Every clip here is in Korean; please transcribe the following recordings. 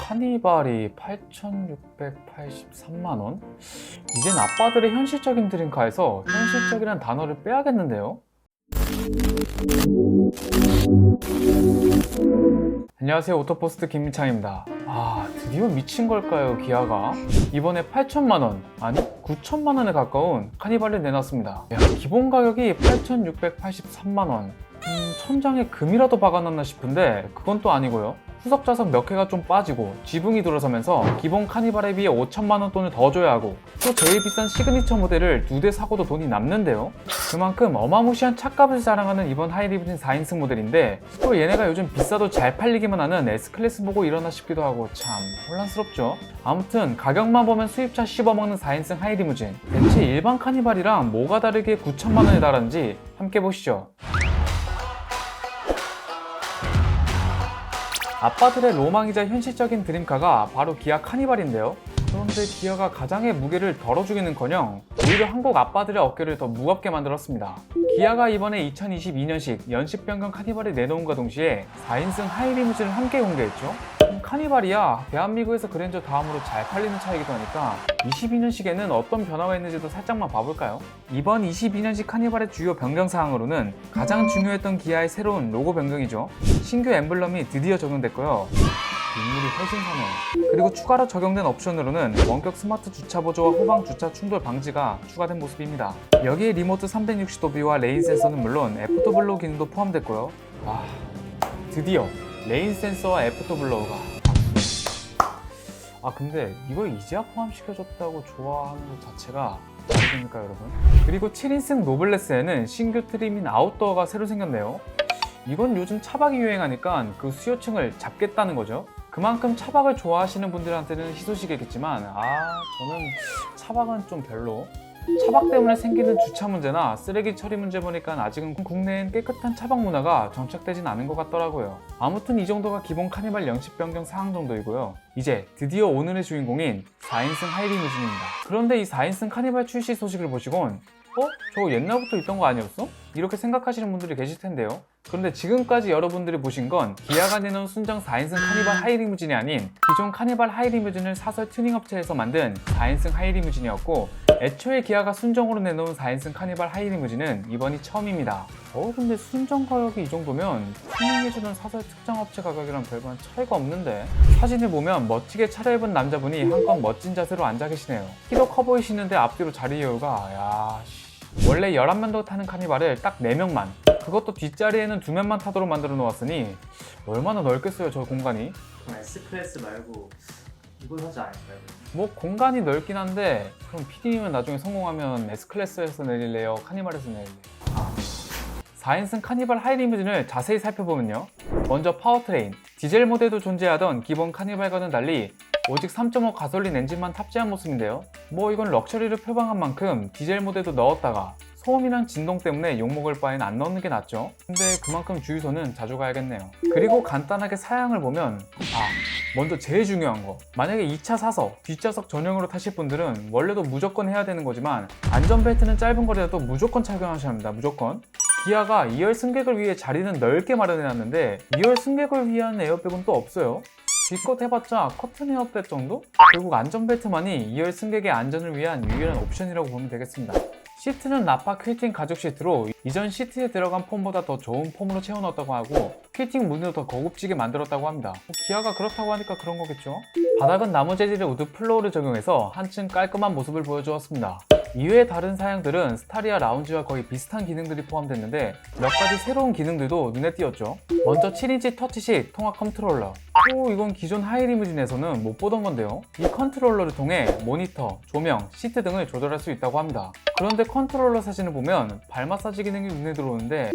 카니발이 8,683만원? 이젠 아빠들의 현실적인 드림카에서 현실적이란 단어를 빼야겠는데요? 안녕하세요, 오토포스트 김민창입니다. 드디어 미친 걸까요, 기아가? 이번에 8천만원, 아니 9천만원에 가까운 카니발을 내놨습니다. 기본 가격이 8,683만원. 천장에 금이라도 박아놨나 싶은데 그건 또 아니고요. 후석 좌석 몇 개가 좀 빠지고 지붕이 들어서면서 기본 카니발에 비해 5천만원 돈을 더 줘야 하고, 또 제일 비싼 시그니처 모델을 2대 사고도 돈이 남는데요. 그만큼 어마무시한 차값을 자랑하는 이번 하이리무진 4인승 모델인데, 또 얘네가 요즘 비싸도 잘 팔리기만 하는 S클래스 보고 이러나 싶기도 하고 참 혼란스럽죠. 아무튼 가격만 보면 수입차 씹어먹는 4인승 하이리무진, 대체 일반 카니발이랑 뭐가 다르게 9천만원에 달하는지 함께 보시죠. 아빠들의 로망이자 현실적인 드림카가 바로 기아 카니발인데요. 그런데 기아가 가장의 무게를 덜어주기는커녕 오히려 한국 아빠들의 어깨를 더 무겁게 만들었습니다. 기아가 이번에 2022년식 연식 변경 카니발을 내놓은과 동시에 4인승 하이리무진을 함께 공개했죠. 카니발이야 대한민국에서 그랜저 다음으로 잘 팔리는 차이기도 하니까 22년식에는 어떤 변화가 있는지도 살짝만 봐볼까요? 이번 22년식 카니발의 주요 변경 사항으로는 가장 중요했던 기아의 새로운 로고 변경이죠. 신규 엠블럼이 드디어 적용됐고요. 인물이 훨씬 사네요. 그리고 추가로 적용된 옵션으로는 원격 스마트 주차 보조와 후방 주차 충돌 방지가 추가된 모습입니다. 여기에 리모트 360도 뷰와 레인 센서는 물론 애프터 블로우 기능도 포함됐고요. 드디어 레인 센서와 애프터 블로우가. 근데 이걸 이제야 포함시켜줬다고 좋아하는 것 자체가 말입니까, 여러분? 그리고 7인승 노블레스에는 신규 트림인 아웃도어가 새로 생겼네요. 이건 요즘 차박이 유행하니까 그 수요층을 잡겠다는 거죠. 그만큼 차박을 좋아하시는 분들한테는 희소식이겠지만 저는 차박은 좀 별로. 차박 때문에 생기는 주차 문제나 쓰레기 처리 문제 보니까 아직은 국내엔 깨끗한 차박 문화가 정착되진 않은 것 같더라고요. 아무튼 이 정도가 기본 카니발 연식 변경 사항 정도이고요. 이제 드디어 오늘의 주인공인 4인승 하이리무진입니다. 그런데 이 4인승 카니발 출시 소식을 보시곤 저거 옛날부터 있던 거 아니었어? 이렇게 생각하시는 분들이 계실 텐데요. 그런데 지금까지 여러분들이 보신 건 기아가 내놓은 순정 4인승 카니발 하이리무진이 아닌 기존 카니발 하이리무진을 사설 튜닝 업체에서 만든 4인승 하이리무진이었고, 애초에 기아가 순정으로 내놓은 4인승 카니발 하이리무진은 이번이 처음입니다. 근데 순정 가격이 이 정도면 튜닝해주는 사설 특정 업체 가격이랑 별반 차이가 없는데? 사진을 보면 멋지게 차려입은 남자분이 한껏 멋진 자세로 앉아 계시네요. 키도 커 보이시는데 앞뒤로 자리 여유가 원래 11명도 타는 카니발을 딱 4명만, 그것도 뒷자리에는 2명만 타도록 만들어 놓았으니 얼마나 넓겠어요, 저 공간이. S클래스 말고 이걸 하지 않을까요? 뭐 공간이 넓긴 한데, 그럼 PD님은 나중에 성공하면 S클래스에서 내릴래요? 카니발에서 내릴래요? 4인승 카니발 하이리무진을 자세히 살펴보면요. 먼저 파워트레인, 디젤 모델도 존재하던 기본 카니발과는 달리 오직 3.5 가솔린 엔진만 탑재한 모습인데요. 이건 럭셔리를 표방한 만큼 디젤 모델도 넣었다가 소음이랑 진동 때문에 욕먹을 바엔 안 넣는 게 낫죠. 근데 그만큼 주유소는 자주 가야겠네요. 그리고 간단하게 사양을 보면 먼저 제일 중요한 거, 만약에 2차 사서 뒷좌석 전용으로 타실 분들은 원래도 무조건 해야 되는 거지만 안전벨트는 짧은 거리라도 무조건 착용하셔야 합니다. 무조건. 기아가 2열 승객을 위해 자리는 넓게 마련해놨는데 2열 승객을 위한 에어백은 또 없어요. 뒷것 해봤자 커튼 에어백 정도? 결국 안전벨트만이 2열 승객의 안전을 위한 유일한 옵션이라고 보면 되겠습니다. 시트는 나파 퀼팅 가죽 시트로 이전 시트에 들어간 폼보다 더 좋은 폼으로 채워넣었다고 하고, 퀼팅 무늬도 더 고급지게 만들었다고 합니다. 기아가 그렇다고 하니까 그런 거겠죠? 바닥은 나무 재질의 우드 플로어를 적용해서 한층 깔끔한 모습을 보여주었습니다. 이외의 다른 사양들은 스타리아 라운지와 거의 비슷한 기능들이 포함됐는데 몇 가지 새로운 기능들도 눈에 띄었죠. 먼저 7인치 터치식 통합 컨트롤러. 이건 기존 하이리무진에서는 못 보던 건데요. 이 컨트롤러를 통해 모니터, 조명, 시트 등을 조절할 수 있다고 합니다. 그런데 컨트롤러 사진을 보면 발 마사지 기능이 눈에 들어오는데,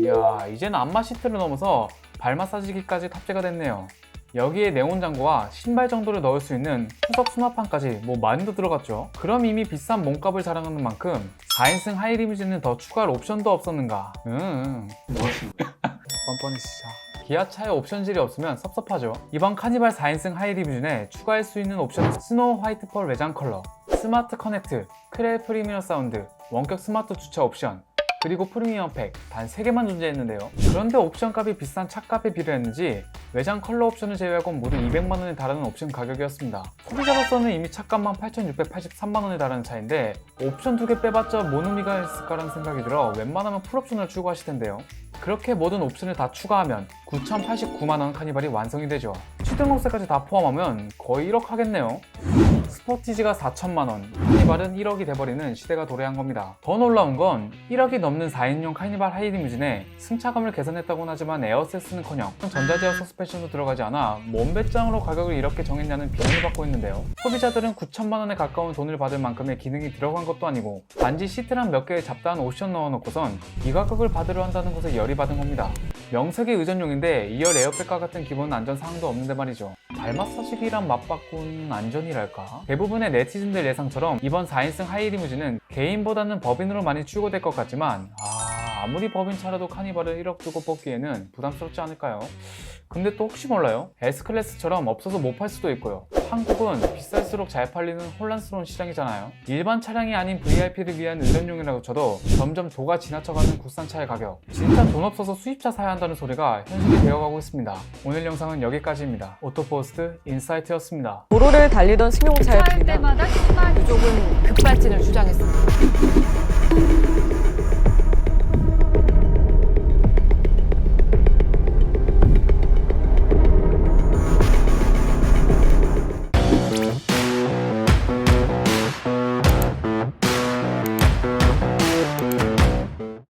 이젠 안마 시트를 넘어서 발 마사지기까지 탑재가 됐네요. 여기에 네온 장구와 신발 정도를 넣을 수 있는 후석 수납판까지 많이 더 들어갔죠. 그럼 이미 비싼 몸값을 자랑하는 만큼 4인승 하이리무진은 더 추가할 옵션도 없었는가? 뻔뻔해지자. 기아차에 옵션질이 없으면 섭섭하죠. 이번 카니발 4인승 하이리무진에 추가할 수 있는 옵션은 스노우 화이트 펄 외장 컬러, 스마트 커넥트, 크렐 프리미어 사운드, 원격 스마트 주차 옵션, 그리고 프리미엄 팩 단 3개만 존재했는데요. 그런데 옵션 값이 비싼 차값에 비례했는지 외장 컬러 옵션을 제외하곤 모두 200만원에 달하는 옵션 가격이었습니다. 소비자로서는 이미 차값만 8,683만원에 달하는 차인데 옵션 2개 빼봤자 뭔 의미가 있을까라는 생각이 들어 웬만하면 풀옵션을 추구하실 텐데요. 그렇게 모든 옵션을 다 추가하면 9,089만원 카니발이 완성이 되죠. 취등록세까지 다 포함하면 거의 1억 하겠네요. 스포티지가 4천만원, 카니발은 1억이 돼버리는 시대가 도래한 겁니다. 더 놀라운 건 1억이 넘는 4인용 카니발 하이리무진에 승차감을 개선했다고는 하지만 에어세스는커녕 전자제어 서스펜션도 들어가지 않아 뭔 배짱으로 가격을 이렇게 정했냐는 비난을 받고 있는데요. 소비자들은 9천만원에 가까운 돈을 받을 만큼의 기능이 들어간 것도 아니고 단지 시트랑 몇 개의 잡다한 옵션 넣어놓고선 이 가격을 받으려 한다는 것에 열이 받은 겁니다. 명색이 의전용인데 2열 에어백과 같은 기본 안전사항도 없는데 말이죠. 발 마사지기랑 맞바꾼 안전이랄까? 대부분의 네티즌들 예상처럼 이번 4인승 하이리무진은 개인보다는 법인으로 많이 추구될 것 같지만 아무리 법인차라도 카니발을 1억 주고 뽑기에는 부담스럽지 않을까요? 근데 또 혹시 몰라요? S클래스처럼 없어서 못 팔 수도 있고요. 한국은 비쌀수록 잘 팔리는 혼란스러운 시장이잖아요. 일반 차량이 아닌 VIP를 위한 의전용이라고 쳐도 점점 도가 지나쳐가는 국산차의 가격. 진짜 돈 없어서 수입차 사야 한다는 소리가 현실이 되어가고 있습니다. 오늘 영상은 여기까지입니다. 오토포스트 인사이트였습니다. 도로를 달리던 승용차의 주차할 불이나 때마다 심한 유족은 급발진을 주장했습니다.